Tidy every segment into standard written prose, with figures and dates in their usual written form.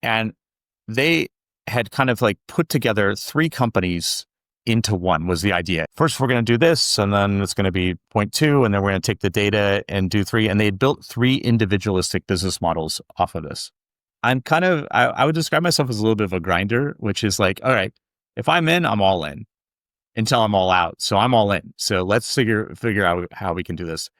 And they had kind of like put together three companies into one was the idea. First, we're going to do this, and then it's going to be point two, and then we're going to take the data and do three. And they had built three individualistic business models off of this. I would describe myself as a little bit of a grinder, which is like, all right, if I'm in, I'm all in until I'm all out. So I'm all in. So let's figure out how we can do this.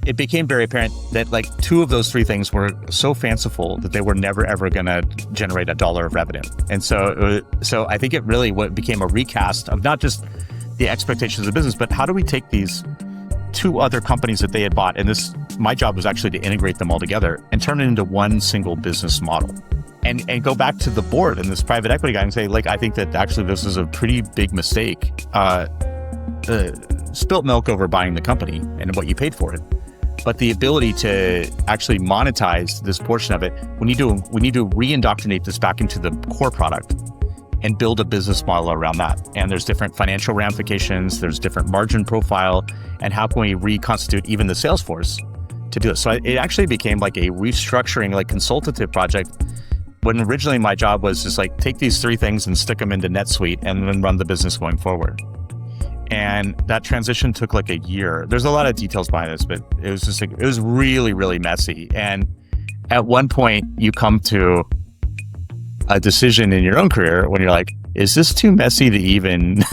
It became very apparent that like two of those three things were so fanciful that they were never, ever going to generate $1 of revenue. And so I think it really what became a recast of not just the expectations of business, but how do we take these two other companies that they had bought, and my job was actually to integrate them all together and turn it into one single business model. And go back to the board and this private equity guy and say, like, I think that actually this is a pretty big mistake. Spilt milk over buying the company and what you paid for it. But the ability to actually monetize this portion of it, we need to re-indoctrinate this back into the core product and build a business model around that. And there's different financial ramifications, there's different margin profile, and how can we reconstitute even the sales force to do it? So it actually became like a restructuring, like consultative project, when originally my job was just like take these three things and stick them into NetSuite and then run the business going forward. And that transition took like a year. There's a lot of details behind this, but it was just like, it was really, really messy. And at one point you come to a decision in your own career when you're like, is this too messy to even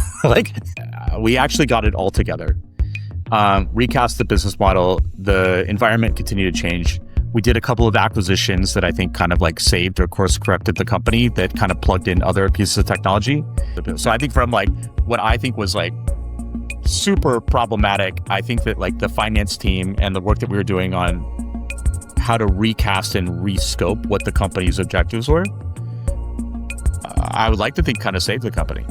we actually got it all together. Recast the business model, the environment continued to change. We did a couple of acquisitions that I think kind of like saved or course corrected the company that kind of plugged in other pieces of technology. So I think from like what I think was like super problematic, I think that like the finance team and the work that we were doing on how to recast and rescope what the company's objectives were, I would like to think kind of saved the company.